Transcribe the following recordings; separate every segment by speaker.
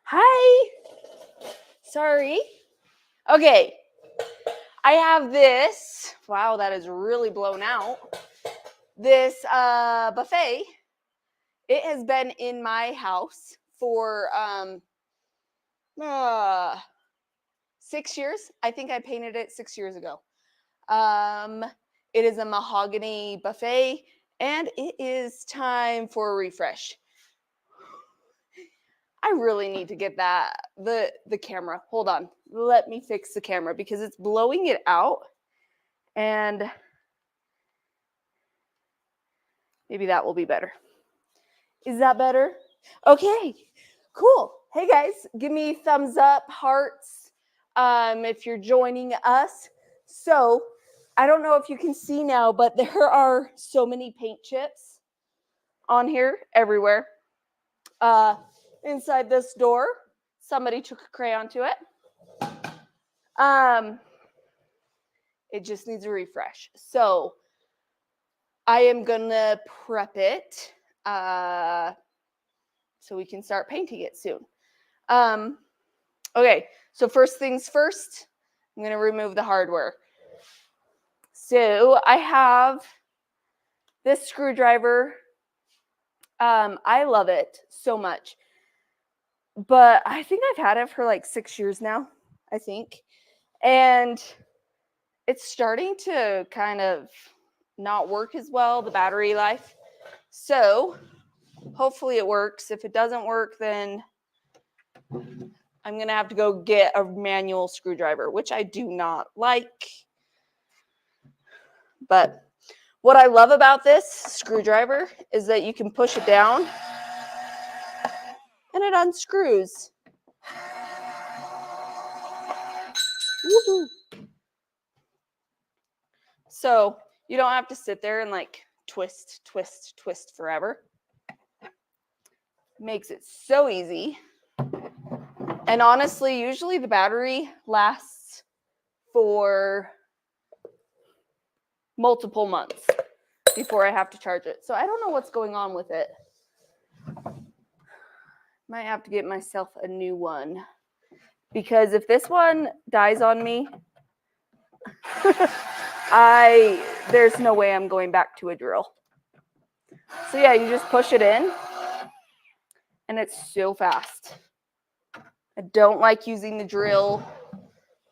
Speaker 1: Hi. Sorry. Okay. I have this. Wow, that is really blown out. This buffet. It has been in my house for 6 years. I think I painted it 6 years ago. It is a mahogany buffet, and it is time for a refresh. I really need to get the camera. Hold on. Let me fix the camera because it's blowing it out. And maybe that will be better. Is that better? Okay, cool. Hey guys, give me thumbs up, hearts, if you're joining us. So, I don't know if you can see now, but there are so many paint chips on here everywhere. Inside this door, somebody took a crayon to it. It just needs a refresh. So I am gonna prep it so we can start painting it soon. Okay, so first things first, I'm gonna remove the hardware. So I have this screwdriver. I love it so much, but I think I've had it for like 6 years now, I think. And it's starting to kind of not work as well, the battery life. So hopefully it works. If it doesn't work, then I'm going to have to go get a manual screwdriver, which I do not like. But what I love about this screwdriver is that you can push it down and it unscrews. Woo-hoo. So you don't have to sit there and like twist forever. Makes it so easy. And honestly, usually the battery lasts for multiple months before I have to charge it. So I don't know what's going on with it. Might have to get myself a new one. Because if this one dies on me, there's no way I'm going back to a drill. So yeah, you just push it in and it's so fast. I don't like using the drill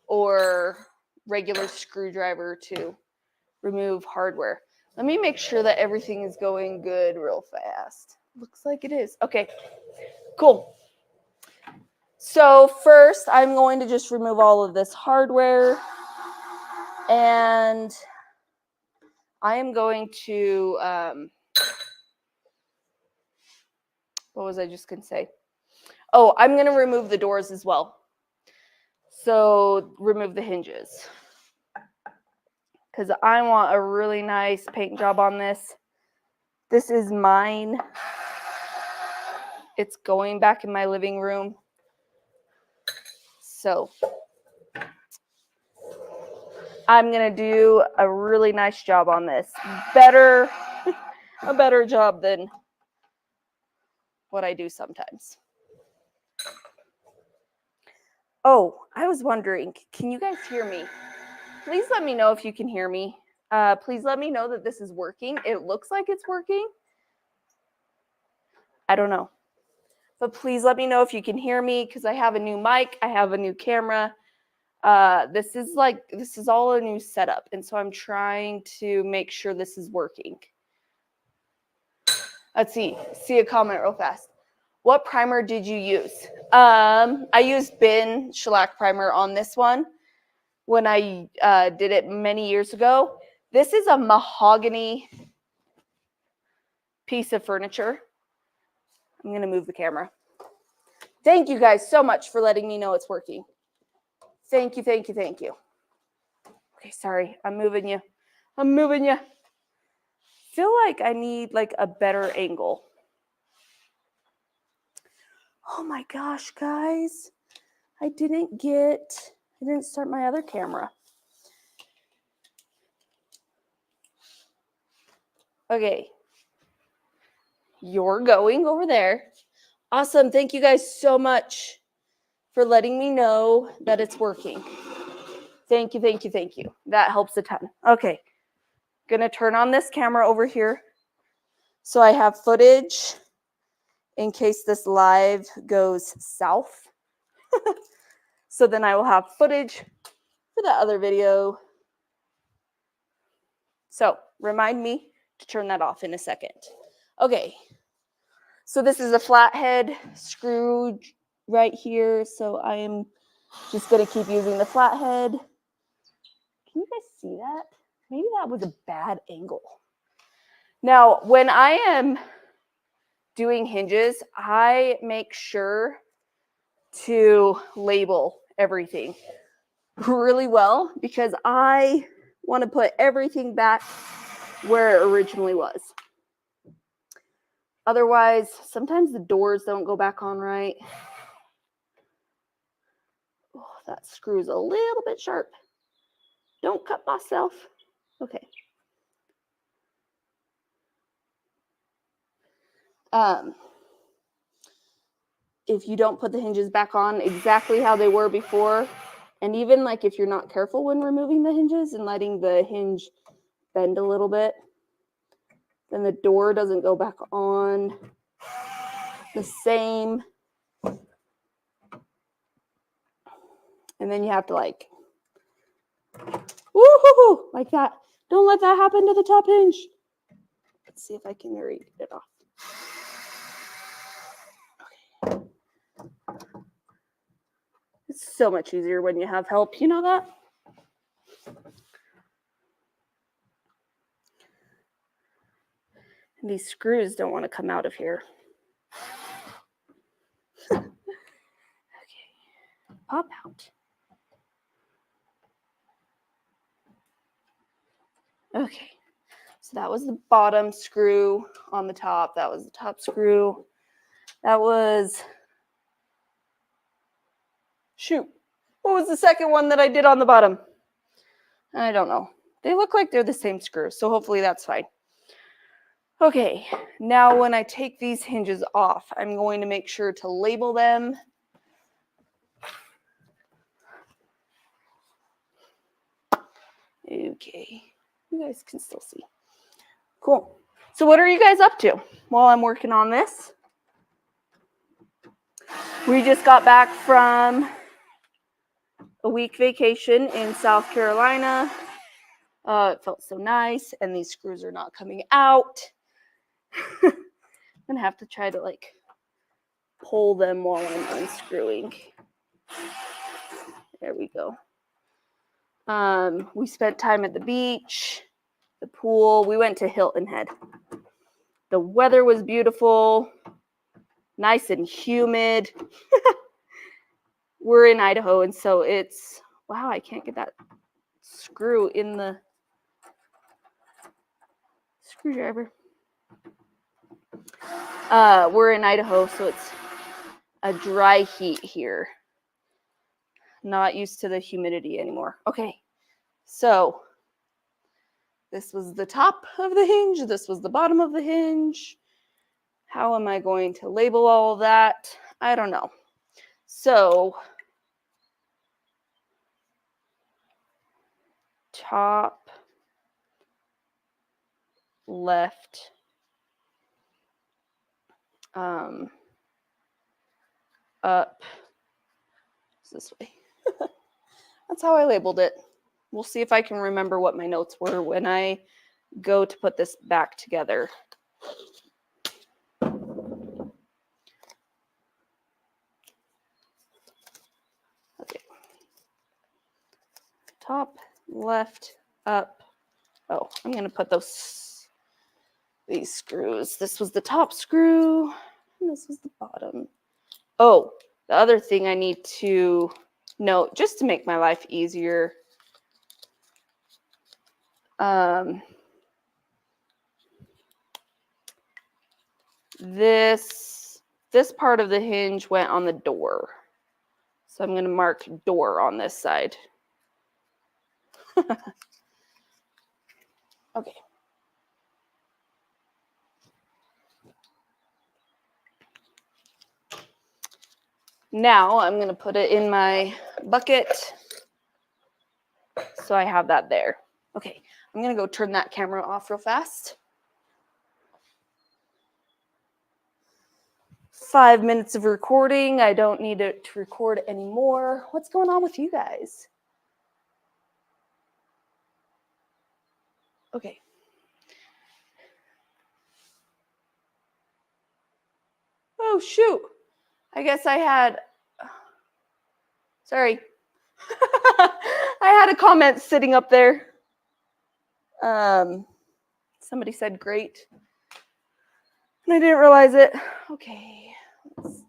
Speaker 1: or regular screwdriver to remove hardware. Let me make sure that everything is going good real fast. Looks like it is. Okay, cool. So first, I'm going to just remove all of this hardware. And I am going to, what was I just going to say? Oh, I'm going to remove the doors as well. So remove the hinges. Because I want a really nice paint job on this. This is mine. It's going back in my living room. So I'm going to do a really nice job on this. A better job than what I do sometimes. Oh, I was wondering, can you guys hear me? Please let me know if you can hear me. Please let me know that this is working. It looks like it's working. I don't know. But please let me know if you can hear me because I have a new mic. I have a new camera. This is all a new setup. And so I'm trying to make sure this is working. Let's see a comment real fast. What primer did you use? I used Bin shellac primer on this one when I did it many years ago. This is a mahogany piece of furniture. I'm going to move the camera. Thank you guys so much for letting me know it's working. Thank you. Okay, sorry. I'm moving you. Feel like I need like a better angle. Oh my gosh, guys. I didn't start my other camera. Okay. You're going over there. Awesome. Thank you guys so much for letting me know that it's working. Thank you, thank you, thank you. That helps a ton. Okay, gonna turn on this camera over here so I have footage in case this live goes south. So then I will have footage for the other video. So remind me to turn that off in a second. Okay, so this is a flathead screw right here. So I am just gonna keep using the flathead. Can you guys see that? Maybe that was a bad angle. Now, when I am doing hinges, I make sure to label everything really well because I want to put everything back where it originally was. Otherwise, sometimes the doors don't go back on right. Oh, that screw's a little bit sharp. Don't cut myself. Okay. If you don't put the hinges back on exactly how they were before, and even like if you're not careful when removing the hinges and letting the hinge bend a little bit, then the door doesn't go back on the same. And then you have to like, woo-hoo-hoo, like that. Don't let that happen to the top hinge. Let's see if I can get it off. Okay. It's so much easier when you have help, you know that? And these screws don't want to come out of here. Okay, pop out. Okay, so that was the bottom screw on the top. That was the top screw. That was, shoot, what was the second one that I did on the bottom? I don't know. They look like they're the same screw, so hopefully that's fine. Okay, now when I take these hinges off, I'm going to make sure to label them. Okay, you guys can still see. Cool. So what are you guys up to while I'm working on this? We just got back from a week vacation in South Carolina. It felt so nice, and these screws are not coming out. I'm gonna have to try to like pull them while I'm unscrewing. There we go. We spent time at the beach, the pool. We went to Hilton Head. The weather was beautiful, nice and humid. We're in Idaho, and so it's, wow, I can't get that screw in the screwdriver. We're in Idaho, so it's a dry heat here. Not used to the humidity anymore. Okay, so this was the top of the hinge. This was the bottom of the hinge. How am I going to label all of that? I don't know. So top, left, up, this way. That's how I labeled it. We'll see if I can remember what my notes were when I go to put this back together. Okay. Top, left, up. Oh, I'm going to put these screws. This was the top screw, and this was the bottom. Oh, the other thing I need to note, just to make my life easier, this part of the hinge went on the door. So I'm going to mark door on this side. Okay. Now I'm going to put it in my bucket. So I have that there. Okay, I'm going to go turn that camera off real fast. 5 minutes of recording. I don't need it to record anymore. What's going on with you guys? Okay. Oh, shoot. I guess I had, sorry. I had a comment sitting up there. Somebody said great. And I didn't realize it. Okay, let's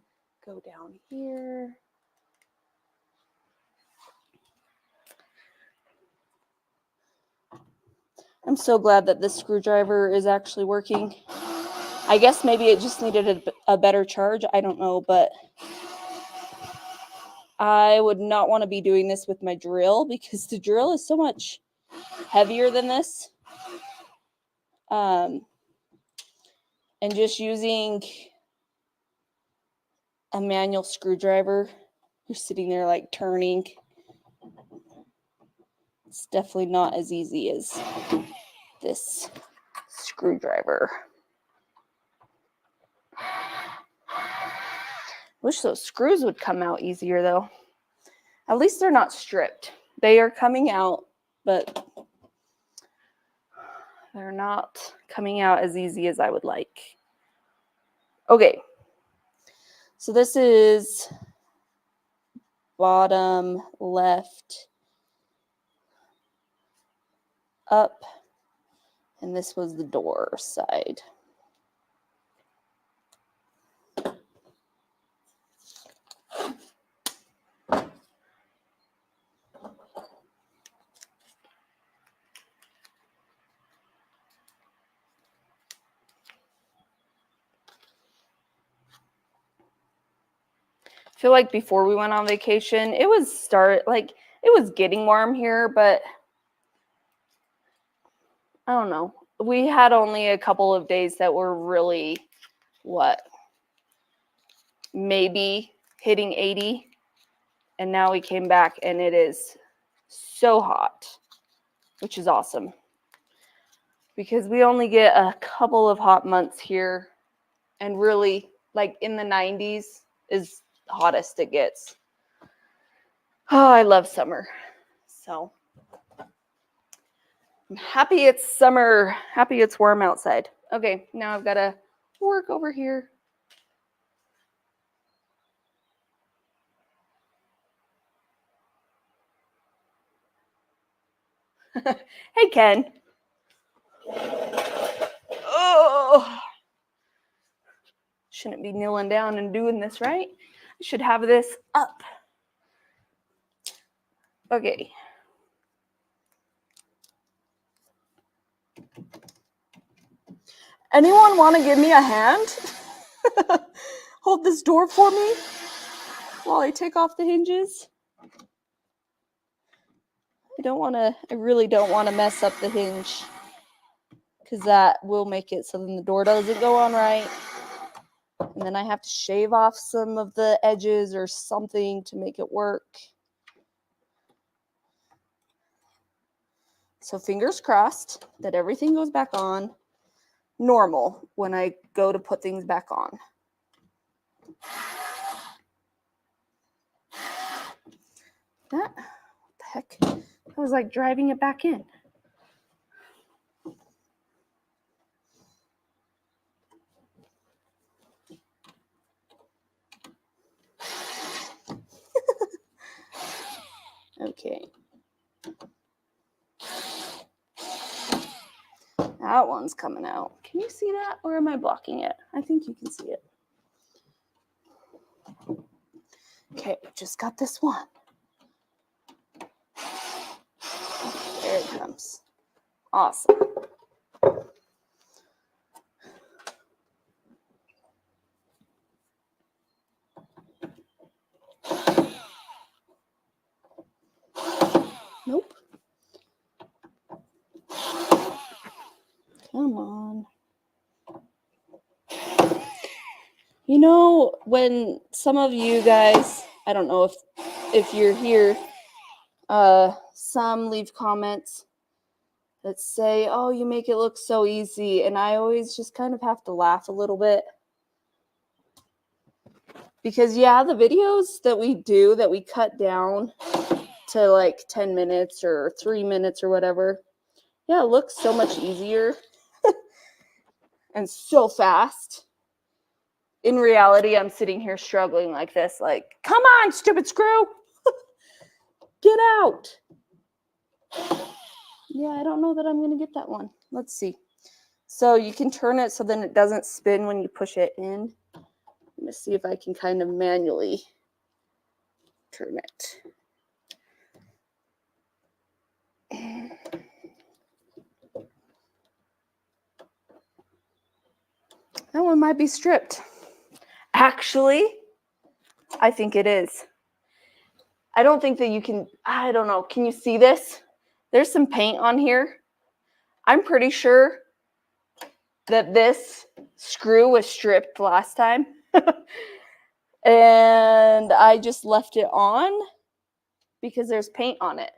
Speaker 1: go down here. I'm so glad that this screwdriver is actually working. I guess maybe it just needed a better charge. I don't know, but I would not want to be doing this with my drill because the drill is so much heavier than this. And just using a manual screwdriver, you're sitting there like turning. It's definitely not as easy as this screwdriver. Wish those screws would come out easier though. At least they're not stripped. They are coming out, but they're not coming out as easy as I would like. Okay. So this is bottom left up, and this was the door side. I feel like before we went on vacation, it was getting warm here, but I don't know. We had only a couple of days that were really, maybe hitting 80. And now we came back and it is so hot, which is awesome. Because we only get a couple of hot months here. And really, like in the 90s is the hottest it gets. Oh, I love summer. So I'm happy it's summer. Happy it's warm outside. Okay, now I've got to work over here. Hey, Ken. Oh, shouldn't be kneeling down and doing this, right? I should have this up. Okay. Anyone want to give me a hand? Hold this door for me while I take off the hinges. I really don't want to mess up the hinge because that will make it so then the door doesn't go on right. And then I have to shave off some of the edges or something to make it work. So fingers crossed that everything goes back on normal when I go to put things back on. What the heck? I was like driving it back in. Okay. That one's coming out. Can you see that, or am I blocking it? I think you can see it. Okay, just got this one. There it comes. Awesome. Nope. Come on. You know, when some of you guys, I don't know if you're here, some leave comments that say, oh, you make it look so easy. And I always just kind of have to laugh a little bit. Because, yeah, the videos that we do, that we cut down to like 10 minutes or 3 minutes or whatever, yeah, it looks so much easier and so fast. In reality, I'm sitting here struggling like this, like, come on, stupid screw. Get out. Yeah, I don't know that I'm going to get that one. Let's see. So you can turn it so then it doesn't spin when you push it in. Let me see if I can kind of manually turn it. That one might be stripped. Actually, I think it is. I don't think that you can, I don't know. Can you see this? There's some paint on here. I'm pretty sure that this screw was stripped last time. And I just left it on because there's paint on it.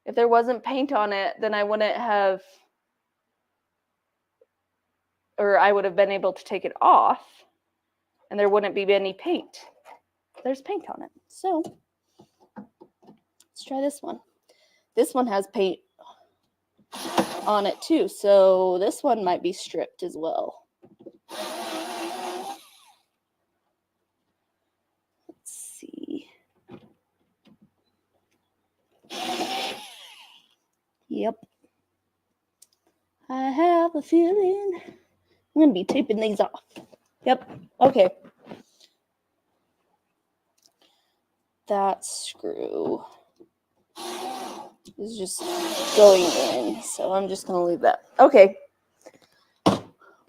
Speaker 1: If there wasn't paint on it, then I wouldn't have, or I would have been able to take it off and there wouldn't be any paint. There's paint on it. So let's try this one. This one has paint on it too. So this one might be stripped as well. Let's see. Yep. I have a feeling I'm going to be taping these off. Yep. Okay. That screw is just going in, so I'm just going to leave that. Okay.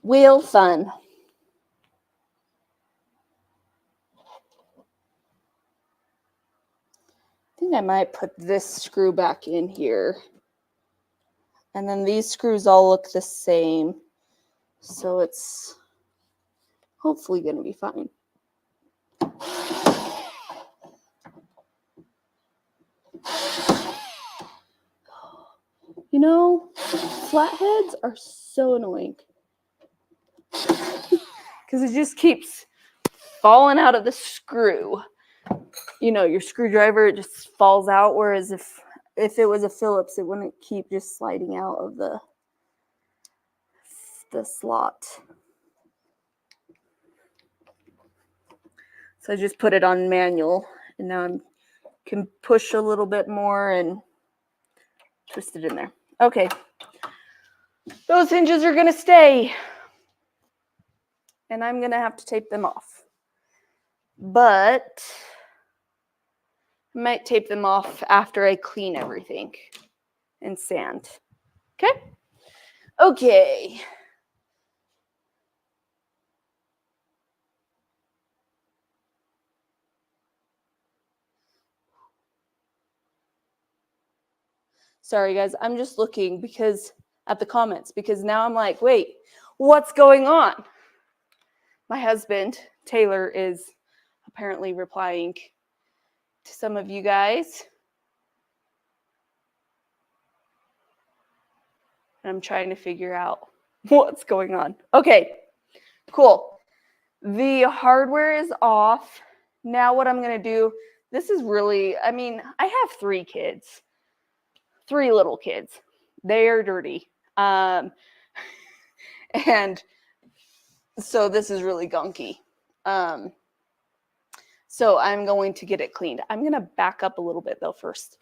Speaker 1: Wheel fun. I think I might put this screw back in here. And then these screws all look the same. So it's hopefully going to be fine. You know, flatheads are so annoying. Because it just keeps falling out of the screw. You know, your screwdriver, it just falls out. Whereas if it was a Phillips, it wouldn't keep just sliding out of the slot. So I just put it on manual. And now I can push a little bit more and twist it in there. Okay. Those hinges are going to stay. And I'm going to have to tape them off. But I might tape them off after I clean everything and sand. Okay? Okay. Sorry, guys. I'm just looking at the comments because now I'm like, wait, what's going on? My husband, Taylor, is apparently replying to some of you guys. And I'm trying to figure out what's going on. Okay, cool. The hardware is off. Now what I'm going to do, this is really, I mean, I have 3 kids. 3 little kids. They are dirty. And so this is really gunky. So I'm going to get it cleaned. I'm going to back up a little bit though first.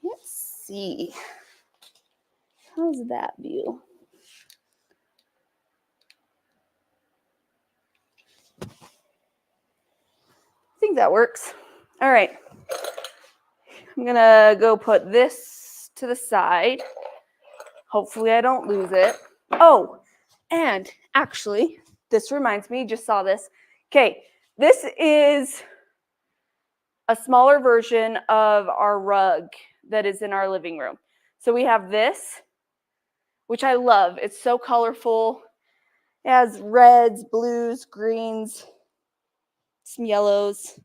Speaker 1: Let's see. How's that view? I think that works. All right. I'm going to go put this to the side. Hopefully I don't lose it. Oh, and actually, this reminds me, just saw this. Okay, this is a smaller version of our rug that is in our living room. So we have this, which I love. It's so colorful. It has reds, blues, greens, some yellows.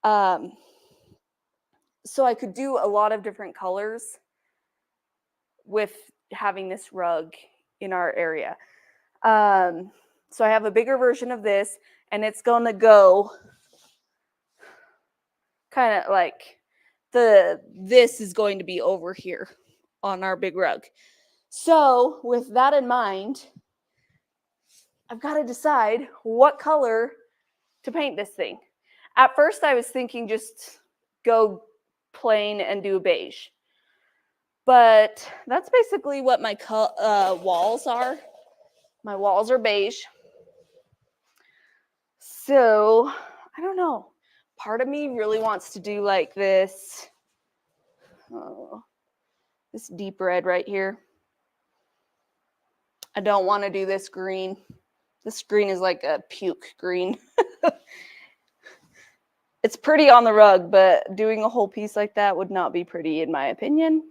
Speaker 1: So I could do a lot of different colors with having this rug in our area. So I have a bigger version of this, and it's going to go kind of like this is going to be over here on our big rug. So with that in mind, I've got to decide what color to paint this thing. At first, I was thinking just go plain and do beige. But that's basically what my walls are. My walls are beige. So, I don't know. Part of me really wants to do like this, this deep red right here. I don't want to do this green. This green is like a puke green. It's pretty on the rug, but doing a whole piece like that would not be pretty in my opinion.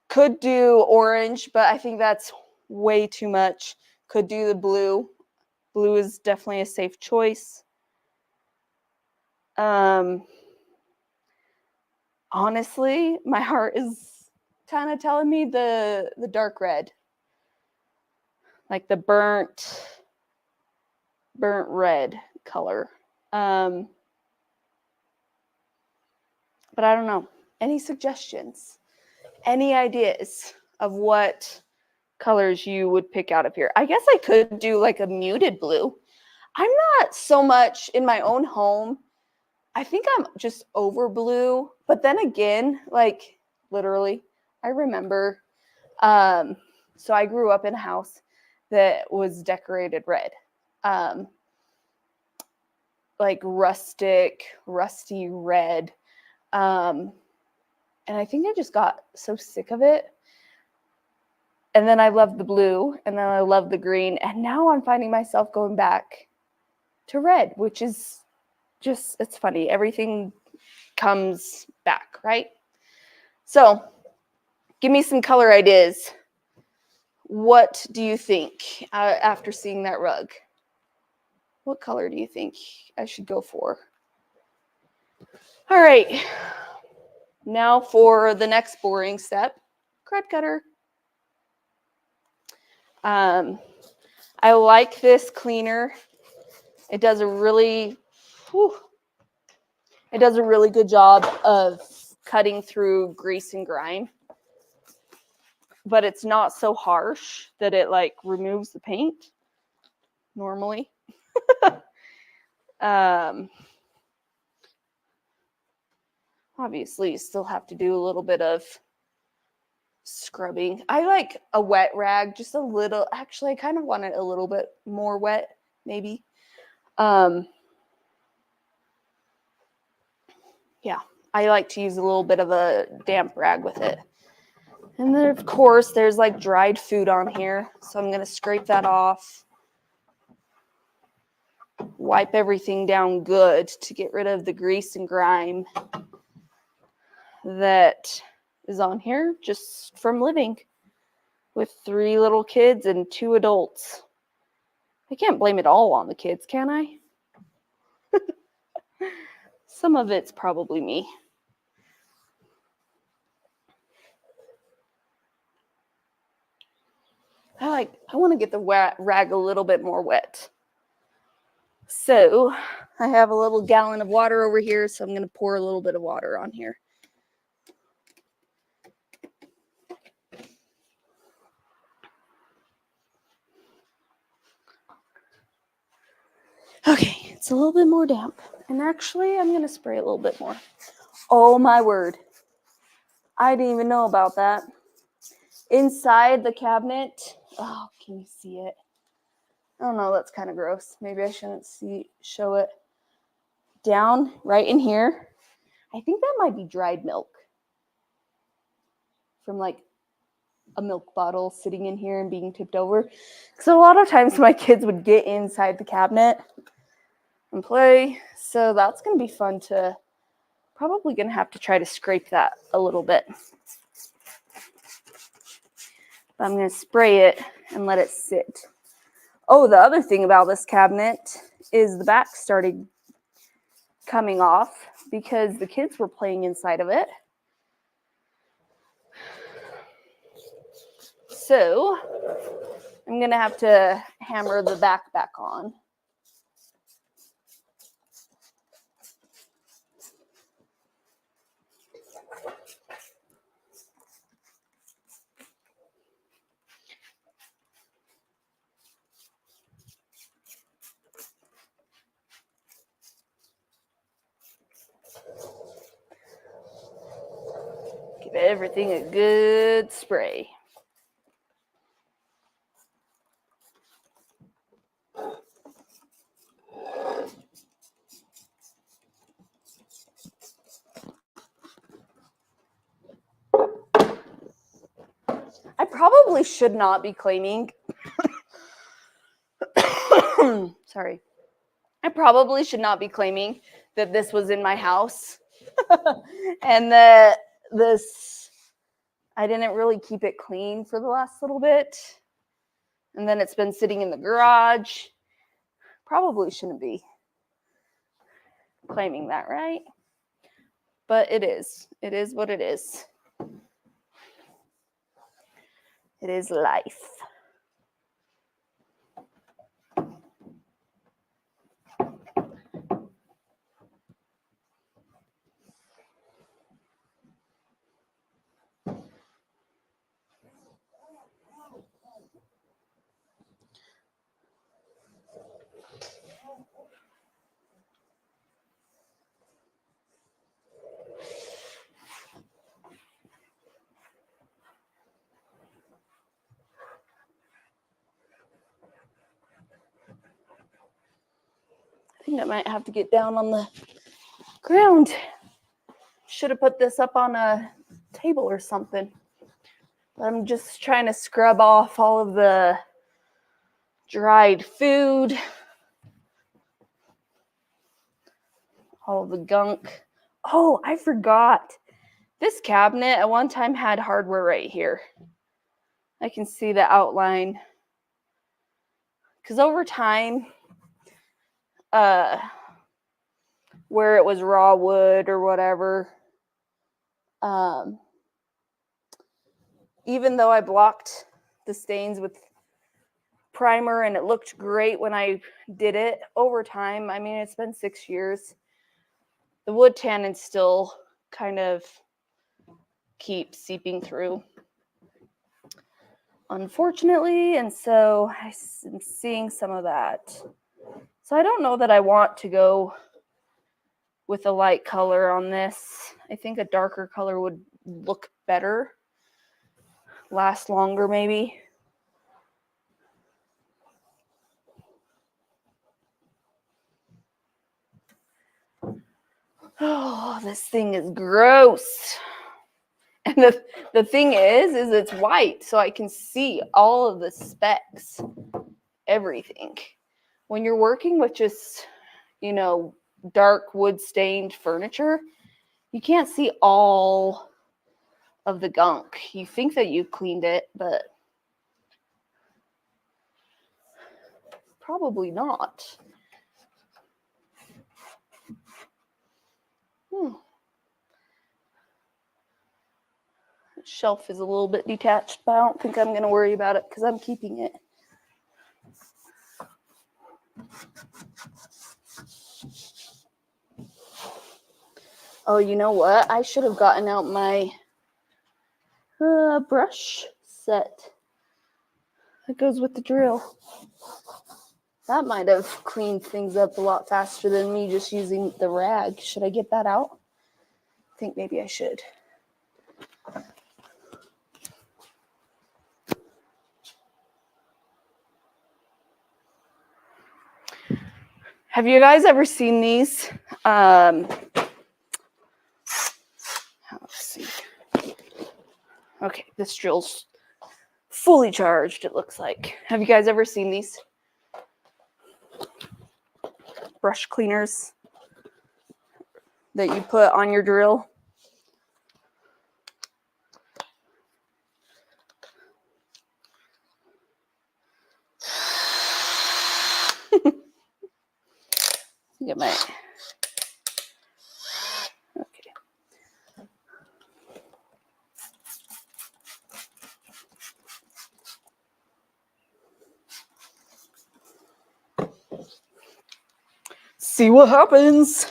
Speaker 1: Could do orange, but I think that's way too much. Could do the blue. Blue is definitely a safe choice. Honestly, my heart is kind of telling me the dark red. Like the burnt red color. But I don't know. Any suggestions? Any ideas of what colors you would pick out of here? I guess I could do like a muted blue. I'm not so much in my own home. I think I'm just over blue. But then again, like literally, I remember. So I grew up in a house that was decorated red. Like rusty red. And I think I just got so sick of it. And then I loved the blue, and then I loved the green, and now I'm finding myself going back to red, which is just, it's funny. Everything comes back, right? So give me some color ideas. What do you think after seeing that rug? What color do you think I should go for? All right. Now for the next boring step, card cutter. I like this cleaner. It does a really good job of cutting through grease and grime, but it's not so harsh that it like removes the paint normally. Obviously, you still have to do a little bit of scrubbing. I like a wet rag, just a little. Actually, I kind of want it a little bit more wet, maybe. Yeah, I like to use a little bit of a damp rag with it. And then, of course, there's like dried food on here. So I'm going to scrape that off. Wipe everything down good to get rid of the grease and grime that is on here just from living with 3 little kids and 2 adults. I can't blame it all on the kids, can I? Some of it's probably me. I want to get the rag a little bit more wet. So I have a little gallon of water over here, so I'm going to pour a little bit of water on here. Okay, it's a little bit more damp. And actually, I'm going to spray a little bit more. Oh my word. I didn't even know about that. Inside the cabinet. Oh, can you see it? I don't know, that's kind of gross. Maybe I shouldn't show it. Down right in here. I think that might be dried milk. From like a milk bottle sitting in here and being tipped over. So a lot of times my kids would get inside the cabinet and play. So that's going to be fun to, probably going to have to try to scrape that a little bit. But I'm going to spray it and let it sit. Oh, the other thing about this cabinet is the back started coming off because the kids were playing inside of it. So I'm going to have to hammer the back on. Give everything a good spray. I probably should not be claiming. Sorry. I probably should not be claiming that this was in my house and that I didn't really keep it clean for the last little bit. And then it's been sitting in the garage. Probably shouldn't be claiming that, right? But it is. It is what it is. It is life. I think I might have to get down on the ground. Should have put this up on a table or something. I'm just trying to scrub off all of the dried food, all of the gunk. Oh, I forgot. This cabinet at one time had hardware right here. I can see the outline. Because over time, where it was raw wood or whatever, even though I blocked the stains with primer and it looked great when I did it, over time, I mean, it's been 6 years, the wood tannin still kind of keeps seeping through, unfortunately, and so I'm seeing some of that. So I don't know that I want to go with a light color on this. I think a darker color would look better, last longer maybe. Oh, this thing is gross. And the thing is it's white, so I can see all of the specs, everything. When you're working with just, dark wood stained furniture, you can't see all of the gunk. You think that you cleaned it, but probably not. Shelf is a little bit detached, but I don't think I'm going to worry about it because I'm keeping it. Oh, you know what? I should have gotten out my brush set that goes with the drill. That might have cleaned things up a lot faster than me just using the rag. Should I get that out? I think maybe I should. Have you guys ever seen these? Let's see. Okay, this drill's fully charged, it looks like. Have you guys ever seen these? Brush cleaners that you put on your drill? see what happens.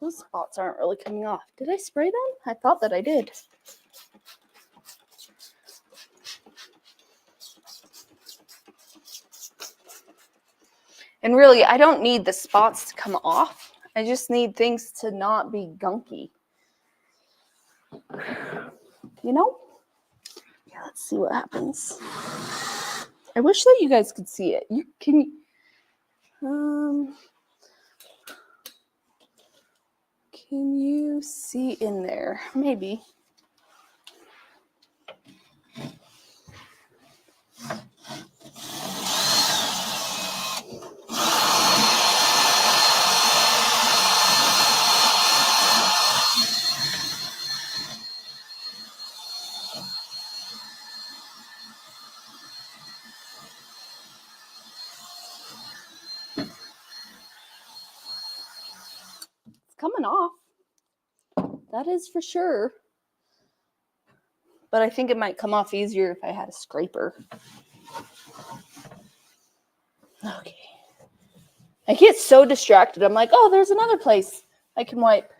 Speaker 1: Those spots aren't really coming off. Did I spray them? I thought that I did. And really, I don't need the spots to come off. I just need things to not be gunky. You know? Yeah, let's see what happens. I wish that you guys could see it. Can you see in there? Maybe. Coming off. That is for sure. But I think it might come off easier if I had a scraper. Okay. I get so distracted. I'm like, oh, there's another place I can wipe.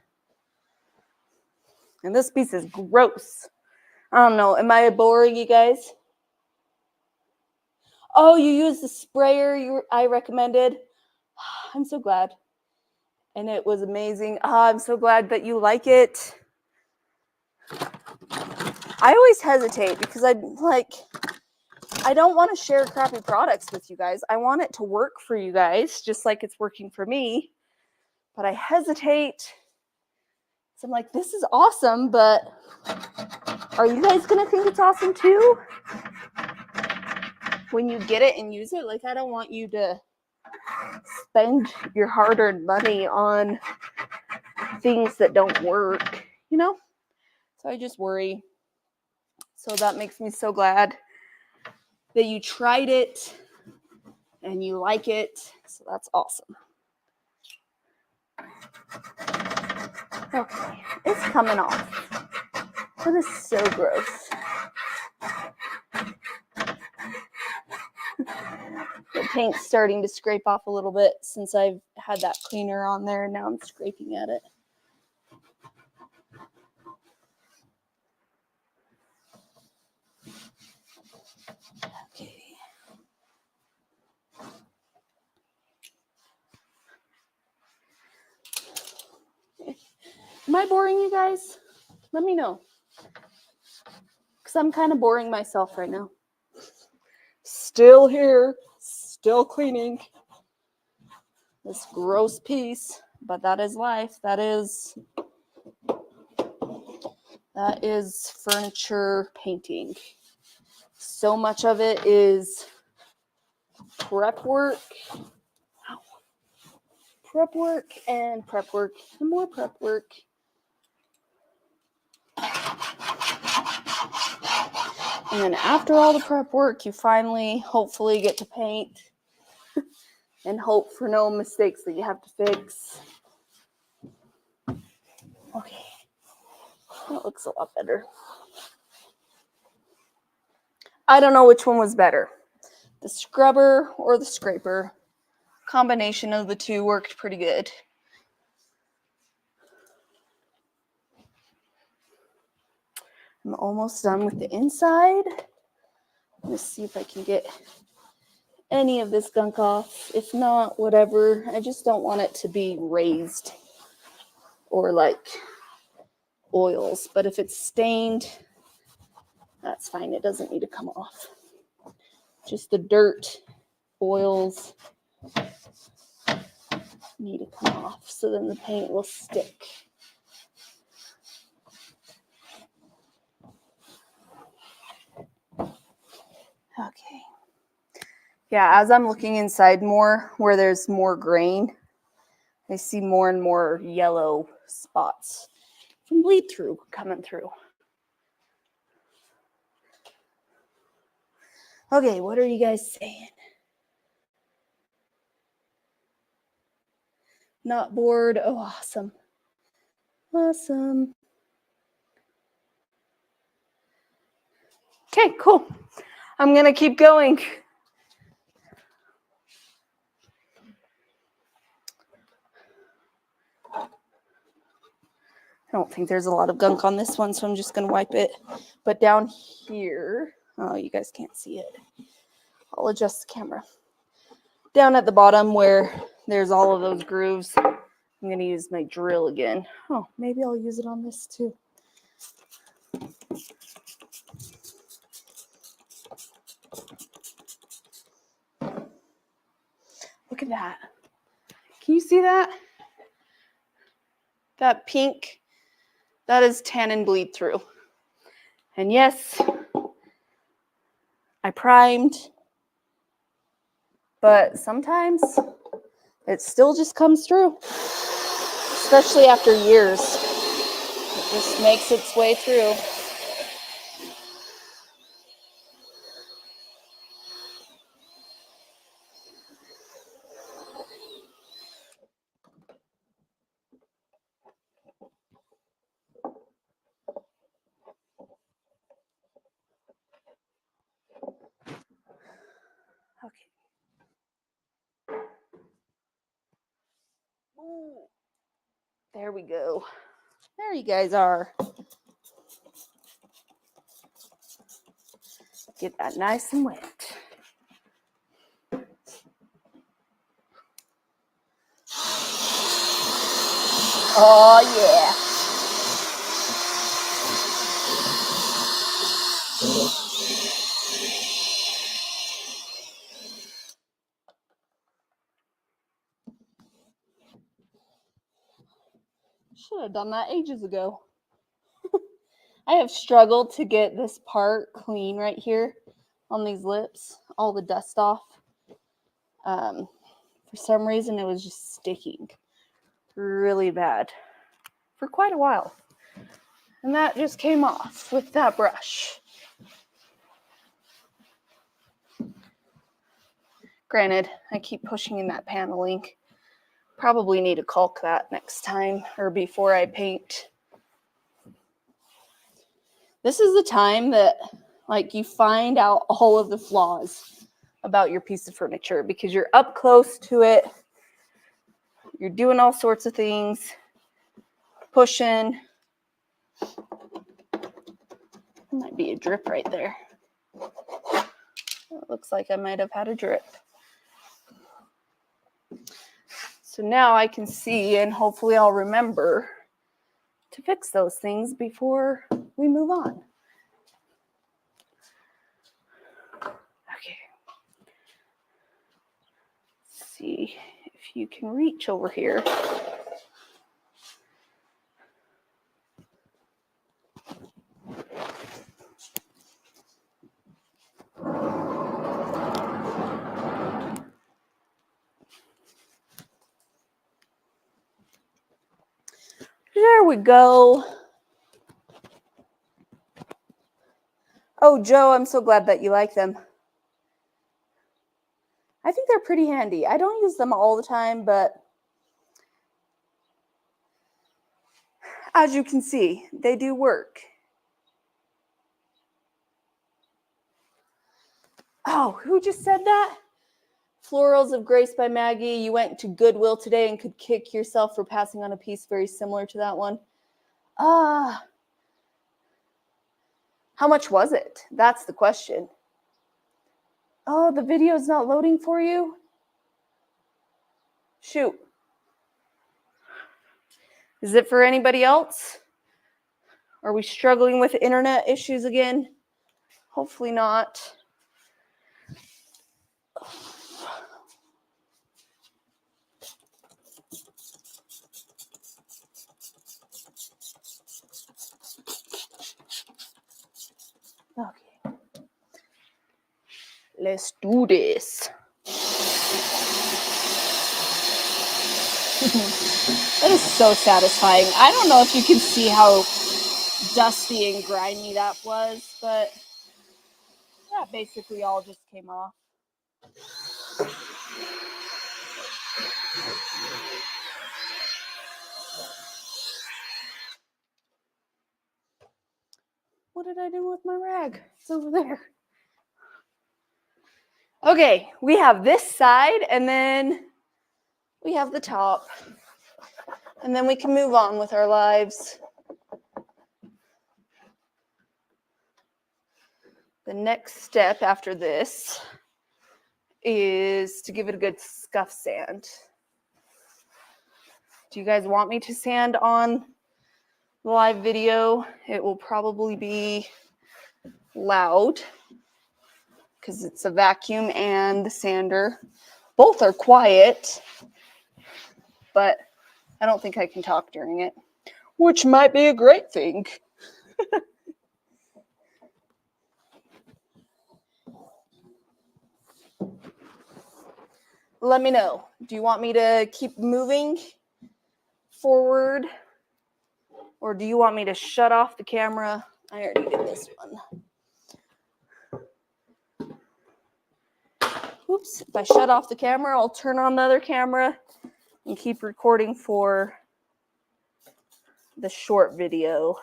Speaker 1: And this piece is gross. I don't know. Am I boring you guys? Oh, you used the sprayer I recommended. I'm so glad. And it was amazing. I'm so glad that you like it. I always hesitate because I don't want to share crappy products with you guys. I want it to work for you guys, just like it's working for me. But I hesitate. So I'm like, this is awesome, but are you guys going to think it's awesome too? When you get it and use it, like I don't want you to spend your hard-earned money on things that don't work, you know? So I just worry. So that makes me so glad that you tried it and you like it. So that's awesome. Okay, it's coming off. That is so gross. The paint's starting to scrape off a little bit since I've had that cleaner on there. Now I'm scraping at it. Okay. Am I boring you guys? Let me know. Because I'm kind of boring myself right now. Still here. Still cleaning this gross piece. But that is life. That is furniture painting. So much of it is prep work. Prep work and prep work and more prep work. And then after all the prep work, you finally, hopefully, get to paint and hope for no mistakes that you have to fix. Okay, that looks a lot better. I don't know which one was better, the scrubber or the scraper. Combination of the two worked pretty good. I'm almost done with the inside. Let's see if I can get any of this gunk off. If not, whatever. I just don't want it to be raised or like oils. But if it's stained, that's fine. It doesn't need to come off. Just the dirt, oils need to come off. So then the paint will stick. Okay. Yeah, as I'm looking inside more where there's more grain, I see more and more yellow spots from bleed through coming through. Okay, what are you guys saying? Not bored? Oh, awesome. Awesome. Okay, cool. I'm going to keep going. I don't think there's a lot of gunk on this one, so I'm just going to wipe it. But down here, oh, you guys can't see it. I'll adjust the camera. Down at the bottom where there's all of those grooves, I'm going to use my drill again. Oh, maybe I'll use it on this too. Look at that. Can you see that? That pink, that is tannin bleed through. And yes, I primed, but sometimes it still just comes through, especially after years. It just makes its way through. Okay. Ooh. There we go. There you guys are. Get that nice and wet. Oh, yeah. Should have done that ages ago. I have struggled to get this part clean right here on these lips, all the dust off. For some reason, it was just sticking really bad for quite a while. And that just came off with that brush. Granted, I keep pushing in that paneling. Probably need to caulk that next time or before I paint. This is the time that you find out all of the flaws about your piece of furniture because you're up close to it. You're doing all sorts of things, pushing. There might be a drip right there. It looks like I might have had a drip. So now I can see, and hopefully I'll remember to fix those things before we move on. Okay. Let's see if you can reach over here. There we go. Oh, Joe, I'm so glad that you like them. I think they're pretty handy. I don't use them all the time, but as you can see, they do work. Oh, who just said that? Florals of Grace by Maggie. You went to Goodwill today and could kick yourself for passing on a piece very similar to that one. How much was it? That's the question. Oh, the video's not loading for you? Shoot. Is it for anybody else? Are we struggling with internet issues again? Hopefully not. Okay. Let's do this. That is so satisfying. I don't know if you can see how dusty and grimy that was, but that basically all just came off. What did I do with my rag? It's over there. Okay, we have this side, and then we have the top. And then we can move on with our lives. The next step after this is to give it a good scuff sand. Do you guys want me to sand on the live video? It will probably be loud because it's a vacuum and the sander. Both are quiet, but I don't think I can talk during it, which might be a great thing. Let me know. Do you want me to keep moving forward, or do you want me to shut off the camera? I already did this one. Oops, if I shut off the camera, I'll turn on the other camera and keep recording for the short video.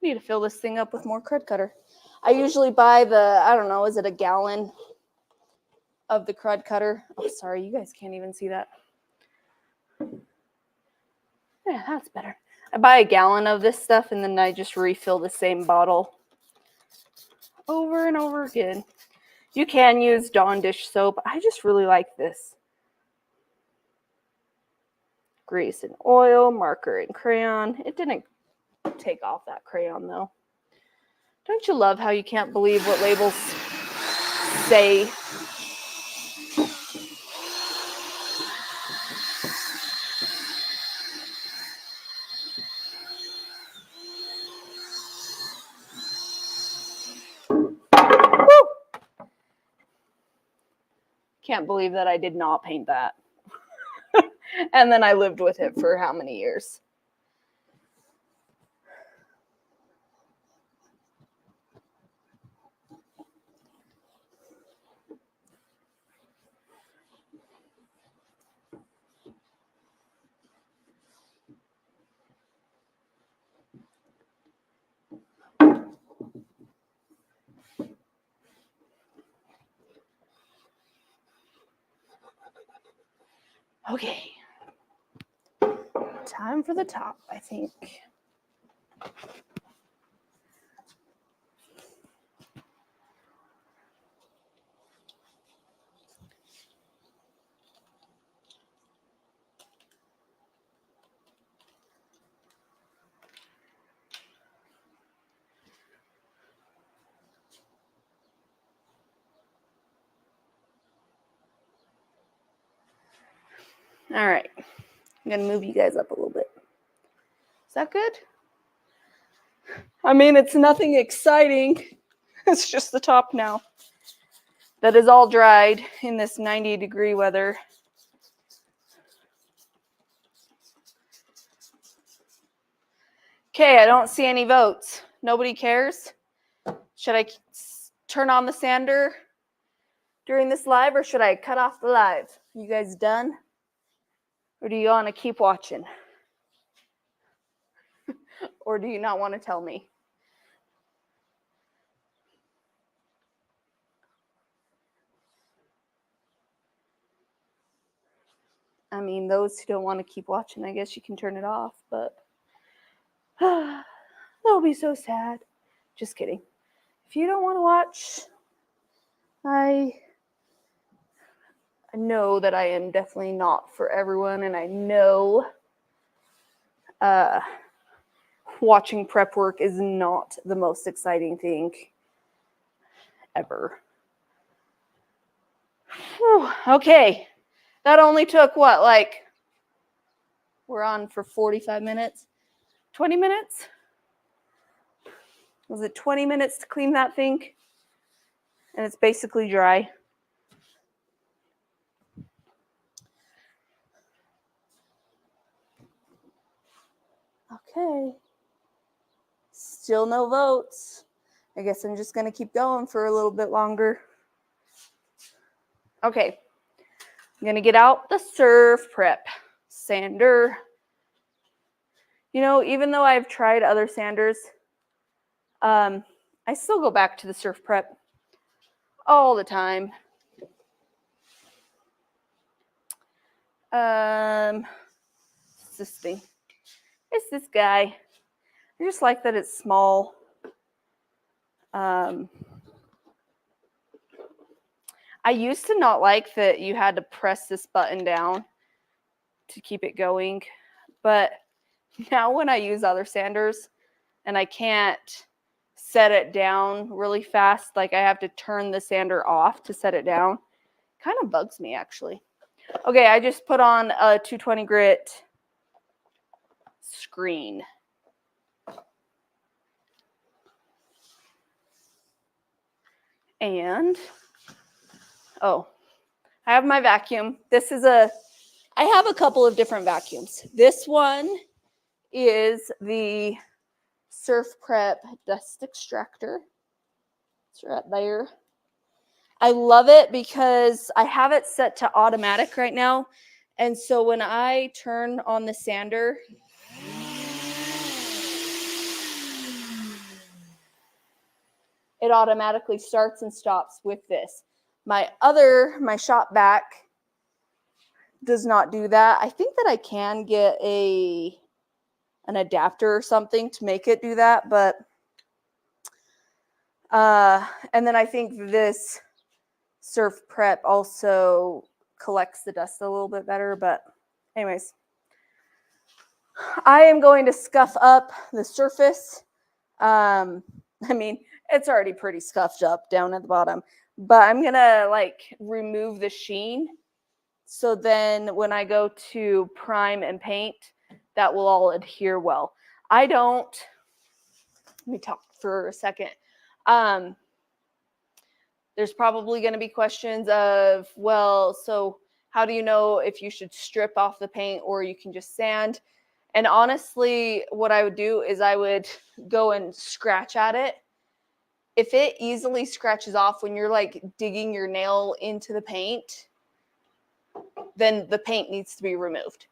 Speaker 1: I need to fill this thing up with more crud cutter. I usually buy I don't know, is it a gallon of the crud cutter? Oh, sorry, you guys can't even see that. Yeah, that's better. I buy a gallon of this stuff and then I just refill the same bottle over and over again. You can use Dawn dish soap. I just really like this. Grease and oil, marker and crayon. It didn't take off that crayon though. Don't you love how you can't believe what labels say? Woo! Can't believe that I did not paint that. And then I lived with it for how many years? Okay. Time for the top, I think. All right. I'm going to move you guys up a little bit. Is that good? I mean, it's nothing exciting. It's just the top now. That is all dried in this 90-degree weather. Okay, I don't see any votes. Nobody cares? Should I turn on the sander during this live, or should I cut off the live? You guys done? Or do you want to keep watching? Or do you not want to tell me? I mean, those who don't want to keep watching, I guess you can turn it off, but that'll be so sad. Just kidding. If you don't want to watch, I know that I am definitely not for everyone, and I know watching prep work is not the most exciting thing ever. Whew, okay, that only took what, like, we're on for 45 minutes? 20 minutes? Was it 20 minutes to clean that thing? And it's basically dry. Okay. Still no votes. I guess I'm just going to keep going for a little bit longer. Okay. I'm going to get out the Surf Prep sander. You know, even though I've tried other sanders, I still go back to the Surf Prep all the time. What's this thing? It's this guy. I just like that it's small. I used to not like that you had to press this button down to keep it going, but now when I use other sanders and I can't set it down really fast, like I have to turn the sander off to set it down, kind of bugs me actually. Okay, I just put on a 220 grit screen. And, oh, I have my vacuum. I have a couple of different vacuums. This one is the Surf Prep dust extractor. It's right there. I love it because I have it set to automatic right now. And so when I turn on the sander, it automatically starts and stops with this. My shop vac does not do that. I think that I can get an adapter or something to make it do that, but and then I think this Surf Prep also collects the dust a little bit better, but anyways, I am going to scuff up the surface. I mean, it's already pretty scuffed up down at the bottom, but I'm gonna like remove the sheen. So then when I go to prime and paint, that will all adhere well. Let me talk for a second. There's probably going to be questions of, well, so how do you know if you should strip off the paint or you can just sand? And honestly, what I would do is I would go and scratch at it. If it easily scratches off when you're like digging your nail into the paint, then the paint needs to be removed.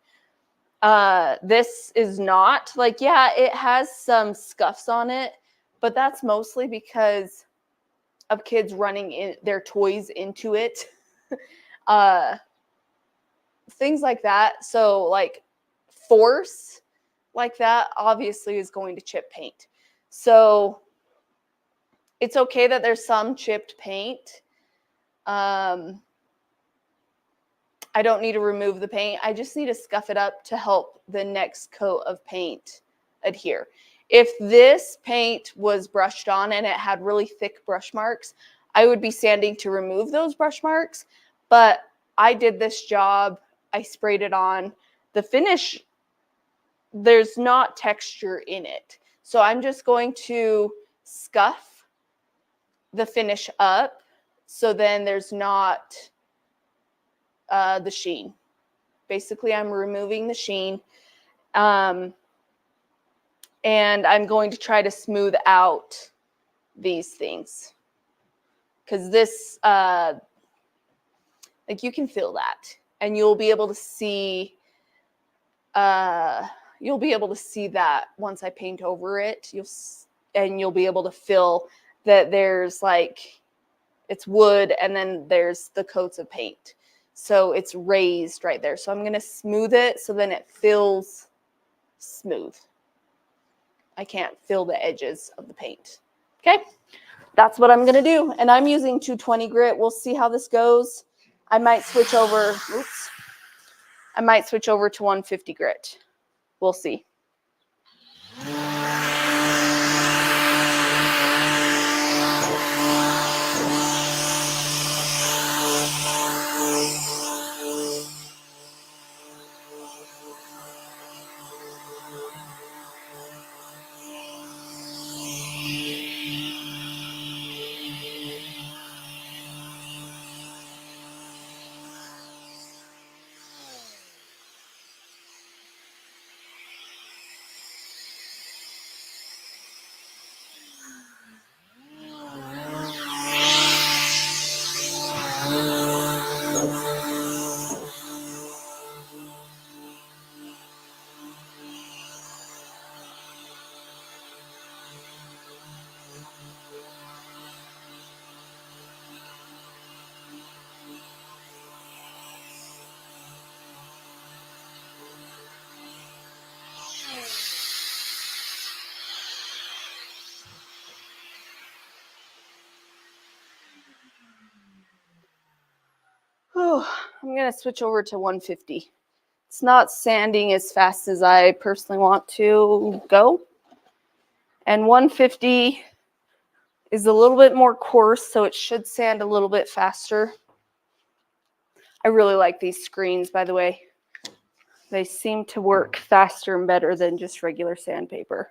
Speaker 1: This is not like, yeah, it has some scuffs on it, but that's mostly because of kids running their toys into it. Things like that. So like force like that obviously is going to chip paint. So it's okay that there's some chipped paint. I don't need to remove the paint. I just need to scuff it up to help the next coat of paint adhere. If this paint was brushed on and it had really thick brush marks, I would be sanding to remove those brush marks. But I did this job. I sprayed it on. The finish, there's not texture in it. So I'm just going to scuff the finish up so then there's not the sheen. Basically, I'm removing the sheen. And I'm going to try to smooth out these things. Because this, like you can feel that. And you'll be able to see, that once I paint over it. You'll be able to feel that there's like, it's wood and then there's the coats of paint. So it's raised right there. So I'm going to smooth it so then it feels smooth. I can't feel the edges of the paint. Okay, that's what I'm going to do. And I'm using 220 grit. We'll see how this goes. I might switch over. I might switch over to 150 grit. We'll see. I'm going to switch over to 150. It's not sanding as fast as I personally want to go. And 150 is a little bit more coarse, so it should sand a little bit faster. I really like these screens, by the way. They seem to work faster and better than just regular sandpaper.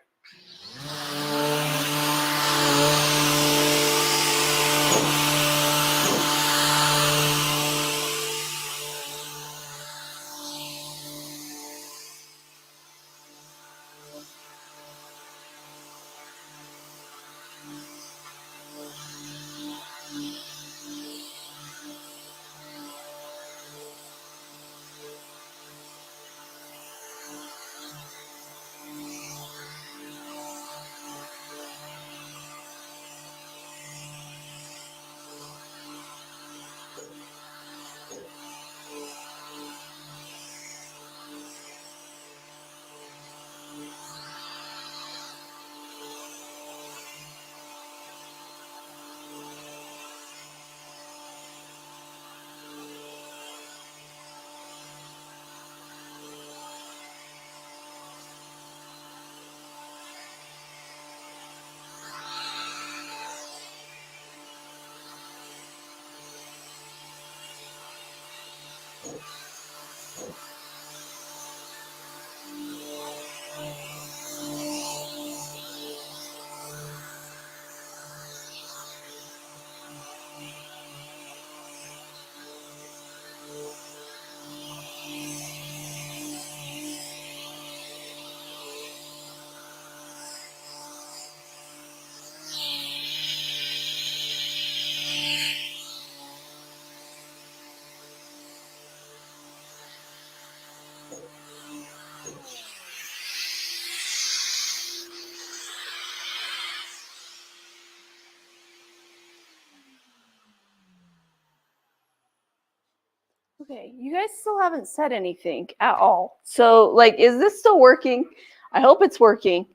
Speaker 1: Okay, you guys still haven't said anything at all. So, like, is this still working? I hope it's working.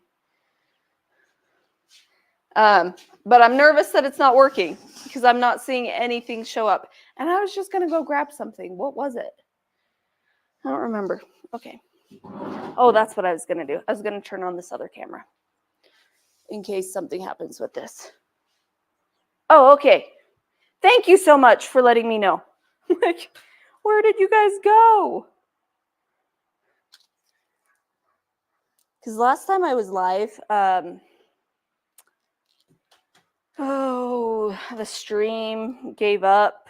Speaker 1: But I'm nervous that it's not working because I'm not seeing anything show up. And I was just going to go grab something. What was it? I don't remember. Okay. Oh, that's what I was going to do. I was going to turn on this other camera in case something happens with this. Oh, okay. Thank you so much for letting me know. Like, where did you guys go? Because last time I was live, the stream gave up,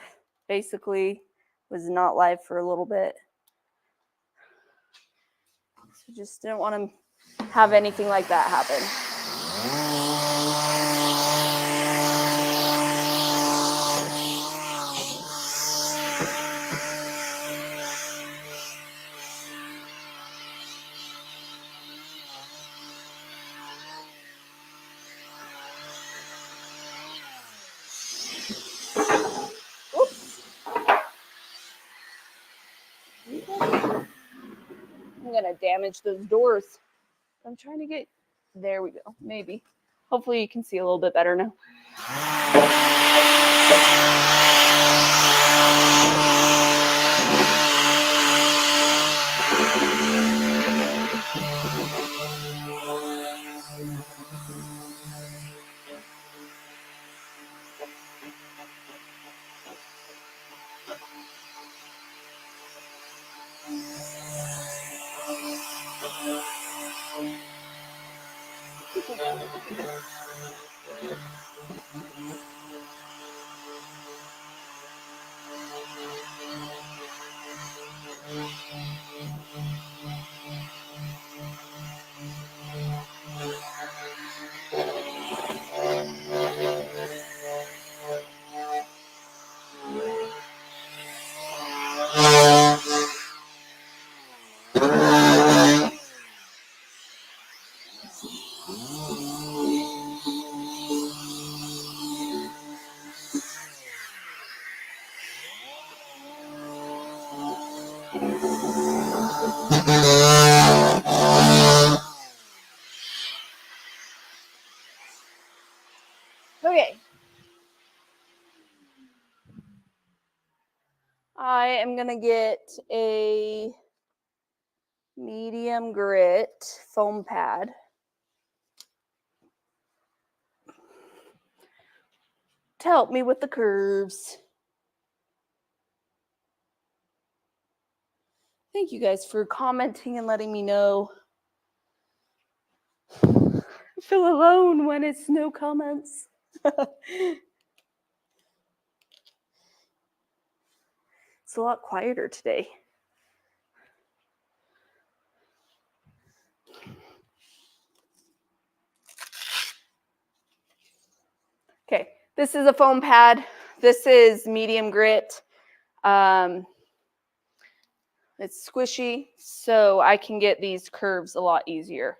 Speaker 1: basically, was not live for a little bit. So just didn't want to have anything like that happen. Oops. I'm going to damage those doors. I'm trying to get, there we go, maybe. Hopefully you can see a little bit better now. Okay. I am going to get a medium grit foam pad. To help me with the curves. Thank you guys for commenting and letting me know. I feel alone when it's no comments. It's a lot quieter today. Okay, this is a foam pad. This is medium grit. It's squishy, so I can get these curves a lot easier.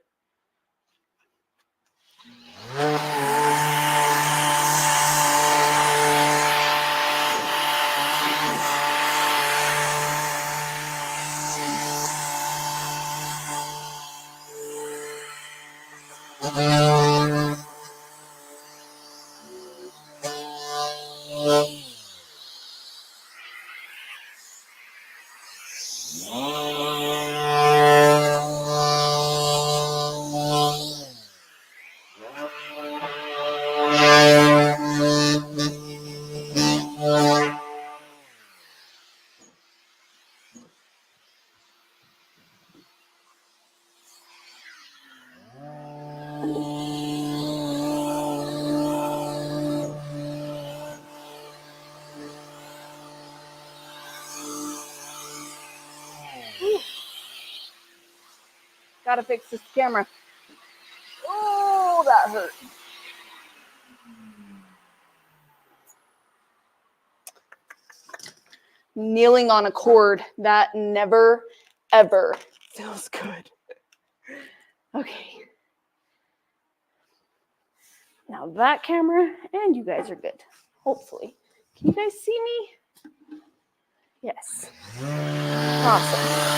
Speaker 1: Gotta fix this camera. Oh, that hurt. Kneeling on a cord, that never, ever feels good. Okay. Now that camera and you guys are good. Hopefully. Can you guys see me? Yes. Awesome.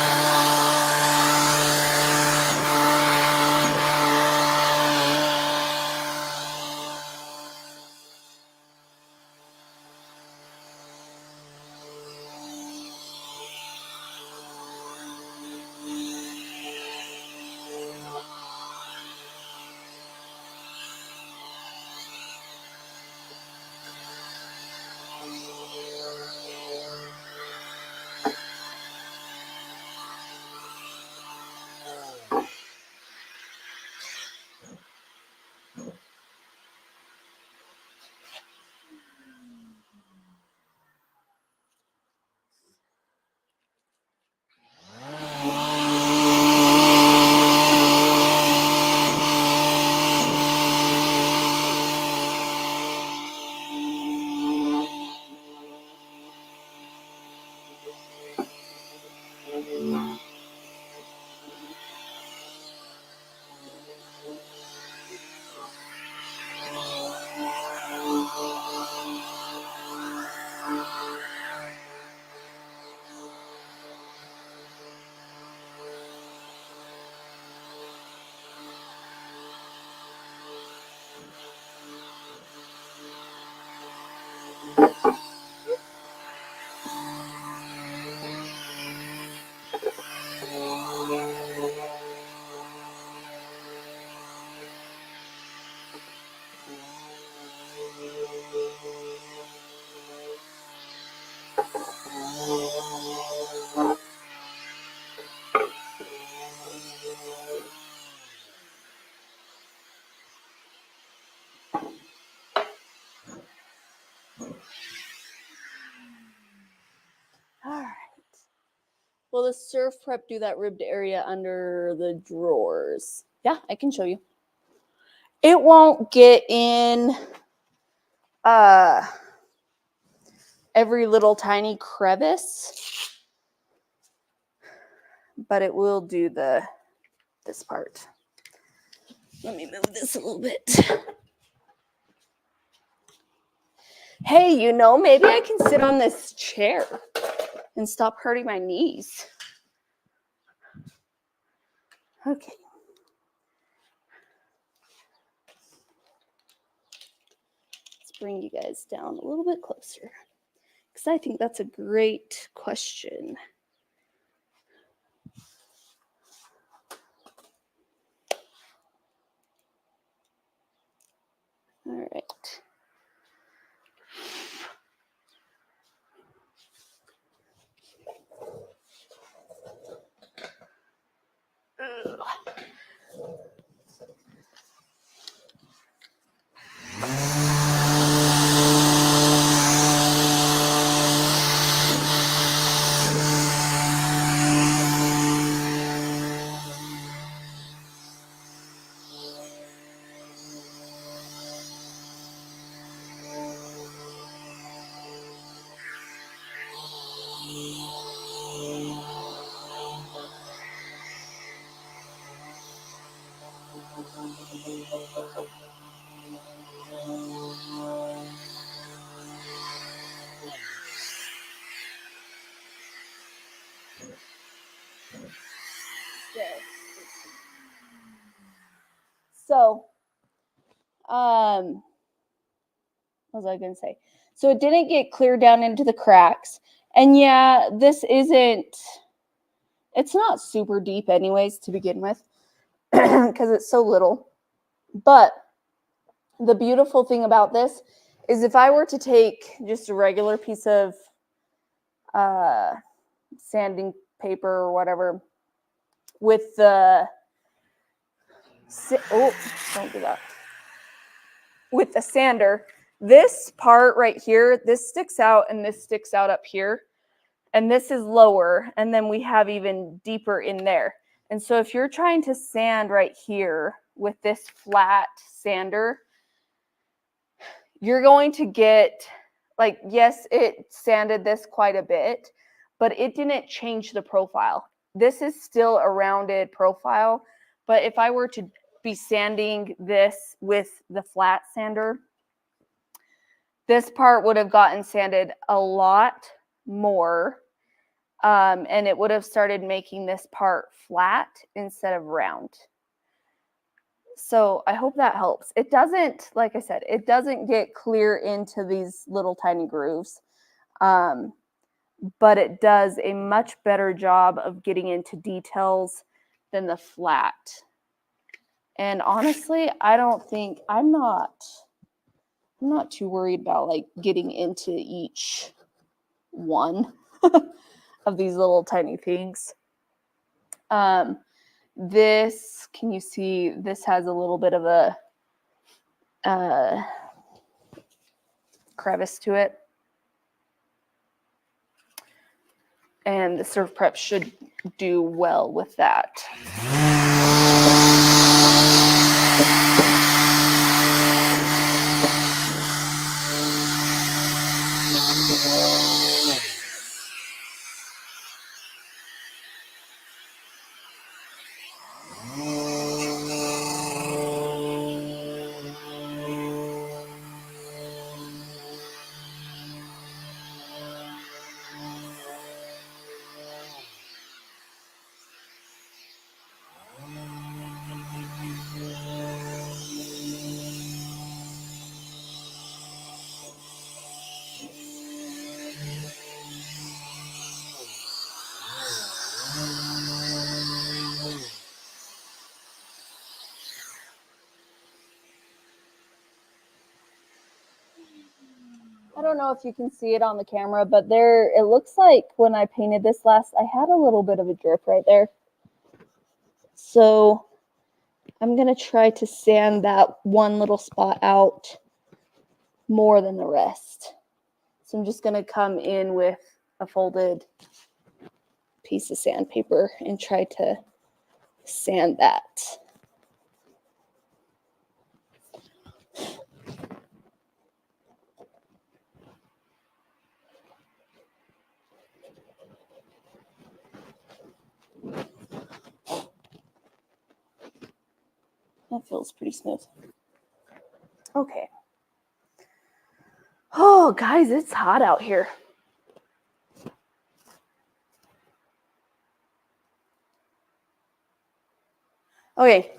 Speaker 1: All right. Will the surf prep do that ribbed area under the drawers? Yeah, I can show you. It won't get in every little tiny crevice, but it will do this part. Let me move this a little bit. Hey, you know, maybe I can sit on this chair and stop hurting my knees. Okay. Let's bring you guys down a little bit closer. Because I think that's a great question. All right. Ugh. So, what was I going to say? So it didn't get clear down into the cracks. And yeah, this isn't, it's not super deep anyways to begin with because it's so little. But the beautiful thing about this is if I were to take just a regular piece of sanding paper or whatever with the, don't do that. With the sander, this part right here, this sticks out and this sticks out up here. And this is lower. And then we have even deeper in there. And so if you're trying to sand right here with this flat sander, you're going to get, like, yes, it sanded this quite a bit, but it didn't change the profile. This is still a rounded profile. But if I were to be sanding this with the flat sander, this part would have gotten sanded a lot more, and it would have started making this part flat instead of round. So I hope that helps. It doesn't, like I said, it doesn't get clear into these little tiny grooves, but it does a much better job of getting into details than the flat. And honestly, I don't think, I'm not too worried about like getting into each one of these little tiny things. This, can you see, this has a little bit of a crevice to it. And the Serve Prep should do well with that. I don't know if you can see it on the camera, but there, it looks like when I painted this last, I had a little bit of a drip right there. So I'm going to try to sand that one little spot out more than the rest. So I'm just going to come in with a folded piece of sandpaper and try to sand that. That feels pretty smooth. Okay. Oh, guys, it's hot out here. Okay.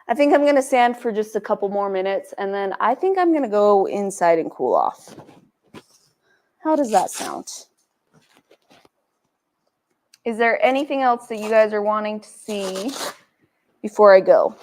Speaker 1: I think I'm going to sand for just a couple more minutes, and then I think I'm going to go inside and cool off. How does that sound? Is there anything else that you guys are wanting to see before I go?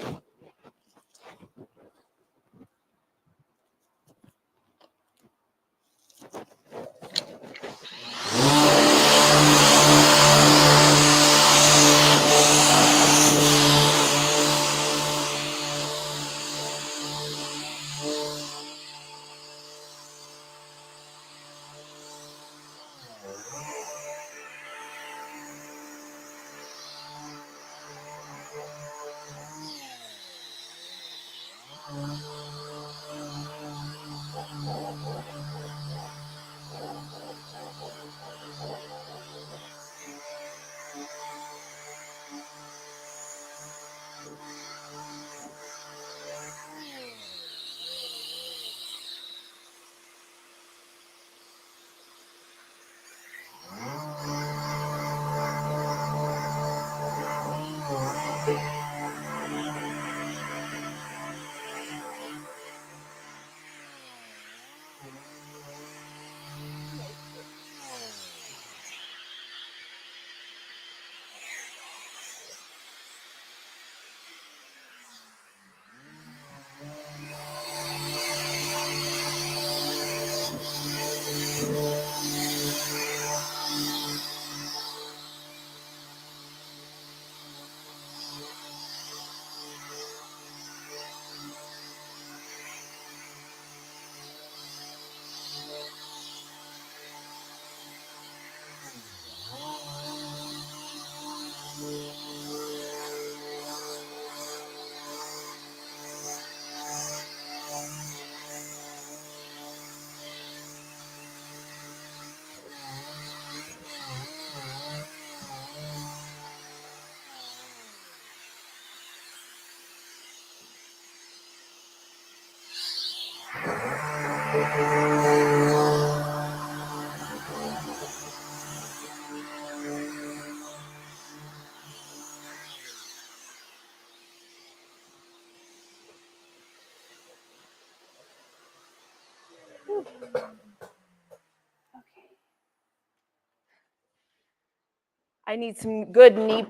Speaker 1: I need some good knee.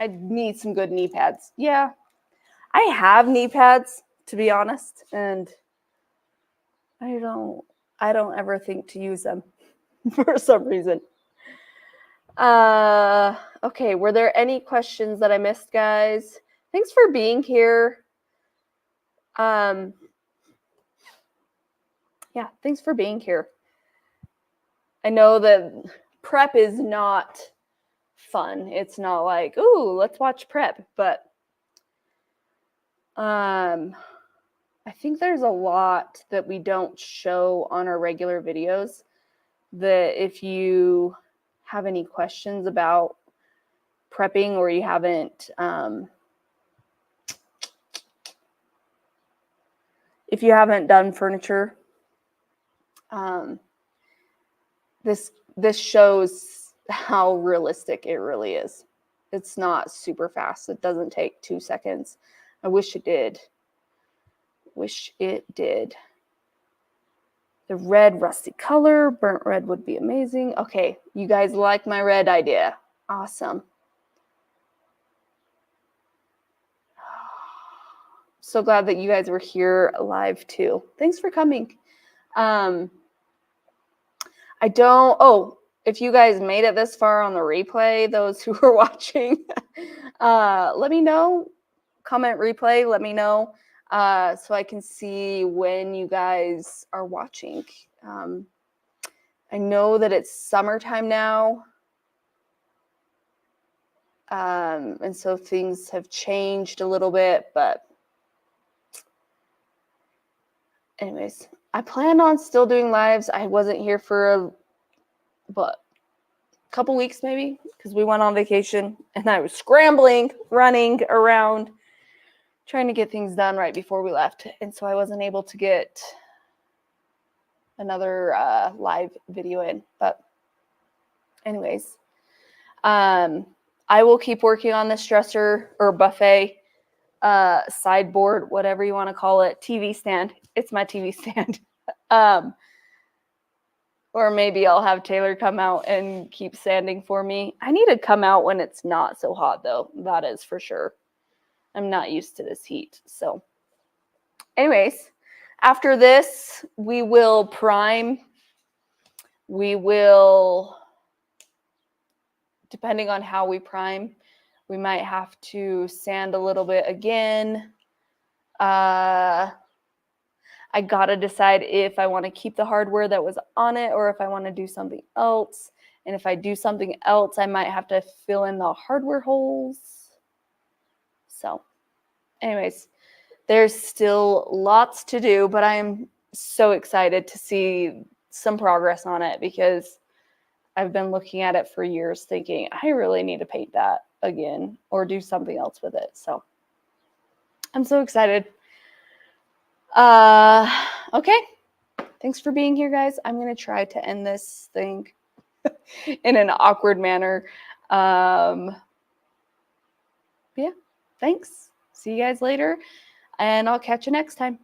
Speaker 1: I need some good knee pads. Yeah, I have knee pads, to be honest, and I don't ever think to use them for some reason. Okay, were there any questions that I missed, guys? Thanks for being here. Yeah, thanks for being here. I know that prep is not fun. It's not like, ooh, let's watch prep, but I think there's a lot that we don't show on our regular videos that if you have any questions about prepping or you haven't if you haven't done furniture, this shows how realistic it really is. It's not super fast. It doesn't take 2 seconds. I wish it did. Wish it did. The red rusty color, burnt red would be amazing. Okay, you guys like my red idea. Awesome. So glad that you guys were here live too. Thanks for coming. If you guys made it this far on the replay, those who are watching, let me know. Comment replay, let me know so I can see when you guys are watching. I know that it's summertime now. And so things have changed a little bit, but anyways, I plan on still doing lives. I wasn't here for a couple weeks maybe because we went on vacation and I was scrambling, running around, trying to get things done right before we left. And so I wasn't able to get another live video in. But anyways, I will keep working on this dresser or buffet, sideboard, whatever you want to call it, TV stand. It's my TV stand. Or maybe I'll have Taylor come out and keep sanding for me. I need to come out when it's not so hot, though. That is for sure. I'm not used to this heat. So, anyways, after this, we will prime. We will, depending on how we prime, we might have to sand a little bit again. I gotta decide if I want to keep the hardware that was on it or if I want to do something else. And if I do something else, I might have to fill in the hardware holes. So, anyways, there's still lots to do, but I'm so excited to see some progress on it because I've been looking at it for years thinking, I really need to paint that again or do something else with it. So, I'm so excited. Okay. Thanks for being here, guys. I'm going to try to end this thing in an awkward manner. Yeah, thanks. See you guys later, and I'll catch you next time.